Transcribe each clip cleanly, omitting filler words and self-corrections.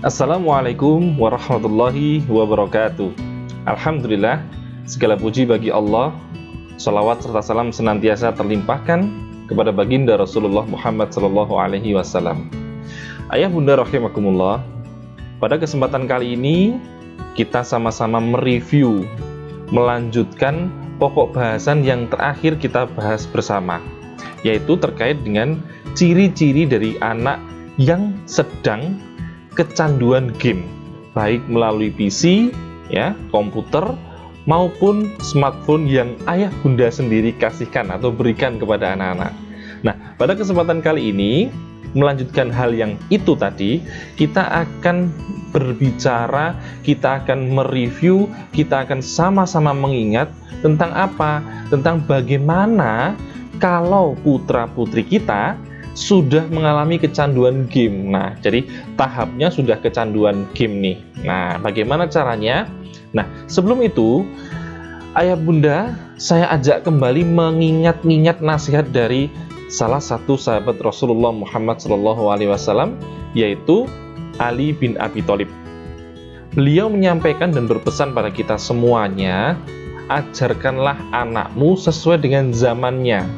Assalamualaikum warahmatullahi wabarakatuh. Alhamdulillah, segala puji bagi Allah. Salawat serta salam senantiasa terlimpahkan kepada baginda Rasulullah Muhammad SAW. Ayah bunda rahimakumullah, pada kesempatan kali ini kita sama-sama mereview, melanjutkan pokok bahasan yang terakhir kita bahas bersama, yaitu terkait dengan ciri-ciri dari anak yang sedang kecanduan game, baik melalui PC, ya, komputer, maupun smartphone yang ayah bunda sendiri kasihkan atau berikan kepada anak-anak. Nah, pada kesempatan kali ini, melanjutkan hal yang itu tadi, kita akan berbicara, kita akan mereview, kita akan sama-sama mengingat tentang apa? Tentang bagaimana kalau putra-putri kita sudah mengalami kecanduan game. Nah, jadi tahapnya sudah kecanduan game nih. Nah, bagaimana caranya? Nah, sebelum itu, ayah bunda, saya ajak kembali mengingat-ingat nasihat dari salah satu sahabat Rasulullah Muhammad SAW, yaitu Ali bin Abi Thalib. Beliau menyampaikan dan berpesan pada kita semuanya, ajarkanlah anakmu sesuai dengan zamannya.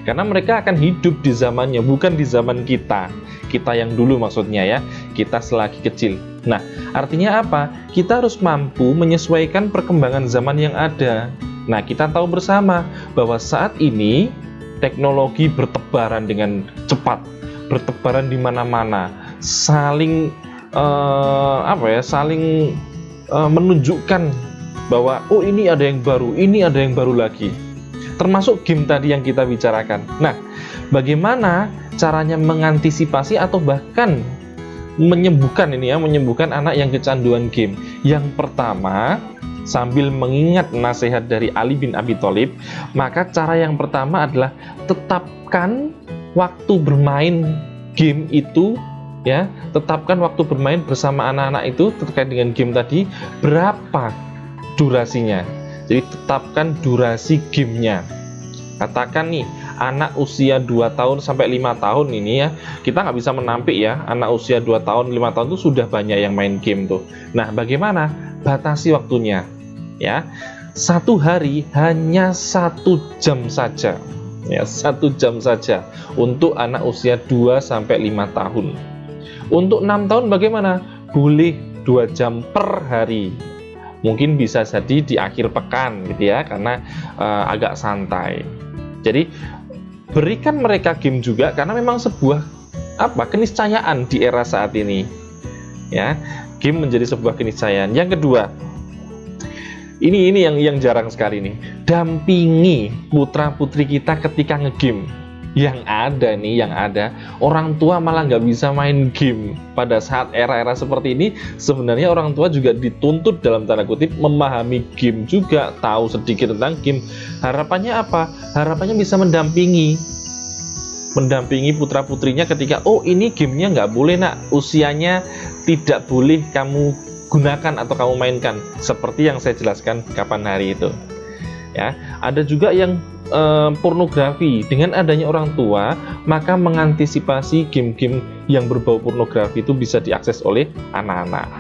Karena mereka akan hidup di zamannya, bukan di zaman kita. Kita yang dulu maksudnya ya, kita selagi kecil. Nah, artinya apa? Kita harus mampu menyesuaikan perkembangan zaman yang ada. Nah, kita tahu bersama bahwa saat ini teknologi bertebaran dengan cepat, bertebaran di mana-mana, saling menunjukkan bahwa oh ini ada yang baru, ini ada yang baru lagi. Termasuk game tadi yang kita bicarakan. Nah, bagaimana caranya mengantisipasi atau bahkan menyembuhkan anak yang kecanduan game? Yang pertama, sambil mengingat nasihat dari Ali bin Abi Thalib, maka cara yang pertama adalah tetapkan waktu bermain game itu, ya, tetapkan waktu bermain bersama anak-anak itu terkait dengan game tadi, berapa durasinya. Jadi tetapkan durasi gamenya. Katakan nih, anak usia 2 tahun sampai 5 tahun ini ya, kita nggak bisa menampik ya, anak usia 2 tahun, 5 tahun itu sudah banyak yang main game tuh. Nah, bagaimana? Batasi waktunya. Ya, 1 hari hanya 1 jam saja. Ya, 1 jam saja untuk anak usia 2 sampai 5 tahun. Untuk 6 tahun bagaimana? Boleh 2 jam per hari. Mungkin bisa jadi di akhir pekan gitu ya, karena agak santai. Jadi berikan mereka game juga, karena memang sebuah keniscayaan di era saat ini. Ya, game menjadi sebuah keniscayaan. Yang kedua, ini yang jarang sekali nih. Dampingi putra-putri kita ketika ngegame. Yang ada orang tua malah nggak bisa main game. Pada saat era-era seperti ini, sebenarnya orang tua juga dituntut dalam tanda kutip memahami game juga, tahu sedikit tentang game. Harapannya apa? Harapannya bisa mendampingi putra-putrinya ketika, oh ini gamenya nggak boleh nak, usianya tidak boleh kamu gunakan atau kamu mainkan, seperti yang saya jelaskan kapan hari itu. Ya, ada juga yang pornografi. Dengan adanya orang tua, maka mengantisipasi game-game yang berbau pornografi itu bisa diakses oleh anak-anak.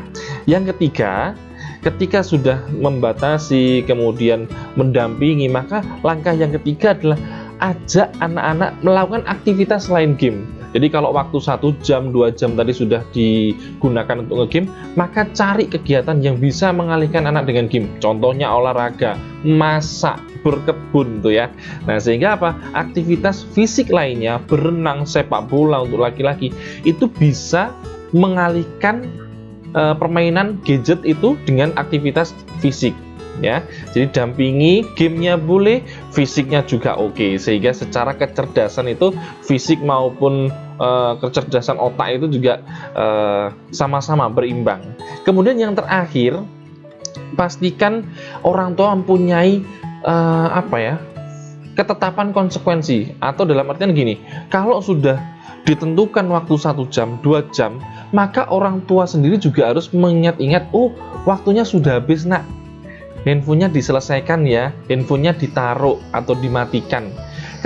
Yang ketiga, ketika sudah membatasi kemudian mendampingi, maka langkah yang ketiga adalah ajak anak-anak melakukan aktivitas selain game. Jadi kalau waktu 1 jam, 2 jam tadi sudah digunakan untuk nge-game, maka cari kegiatan yang bisa mengalihkan anak dengan game. Contohnya olahraga, masak, berkebun tuh ya. Nah, sehingga apa? Aktivitas fisik lainnya, berenang, sepak bola untuk laki-laki, itu bisa mengalihkan permainan gadget itu dengan aktivitas fisik. Ya, jadi dampingi, gamenya boleh, fisiknya juga oke, sehingga secara kecerdasan itu fisik maupun kecerdasan otak itu juga sama-sama berimbang. Kemudian yang terakhir, pastikan orang tua mempunyai ketetapan konsekuensi, atau dalam artian gini, kalau sudah ditentukan waktu 1 jam, 2 jam, maka orang tua sendiri juga harus mengingat-ingat, oh waktunya sudah habis nak, handphonenya diselesaikan ya, handphonenya ditaruh atau dimatikan.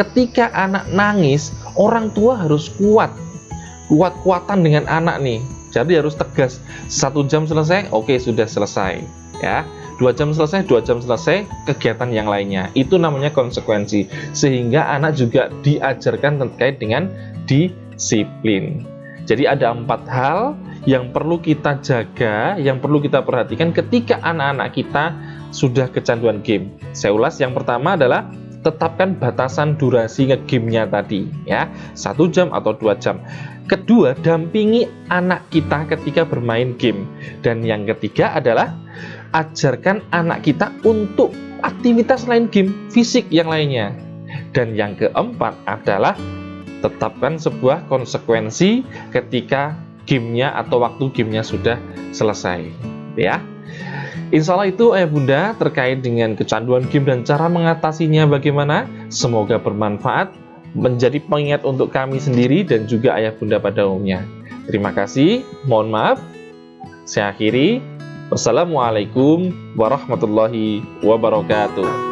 Ketika anak nangis, orang tua harus kuat-kuatan dengan anak nih. Jadi harus tegas, 1 jam selesai, oke sudah selesai ya. 2 jam selesai, 2 jam selesai, kegiatan yang lainnya. Itu namanya konsekuensi. Sehingga anak juga diajarkan terkait dengan disiplin. Jadi ada 4 hal yang perlu kita jaga, yang perlu kita perhatikan ketika anak-anak kita sudah kecanduan game. Saya ulas, yang pertama adalah tetapkan batasan durasi nge-game-nya tadi ya, 1 jam atau 2 jam. Kedua, dampingi anak kita ketika bermain game. Dan yang ketiga adalah ajarkan anak kita untuk aktivitas lain game fisik yang lainnya. Dan yang keempat adalah tetapkan sebuah konsekuensi ketika gamenya atau waktu gamenya sudah selesai ya. Insya Allah itu ayah bunda terkait dengan kecanduan game dan cara mengatasinya bagaimana. Semoga bermanfaat, menjadi pengingat untuk kami sendiri dan juga ayah bunda pada umumnya. Terima kasih, mohon maaf. Saya akhiri. Wassalamualaikum warahmatullahi wabarakatuh.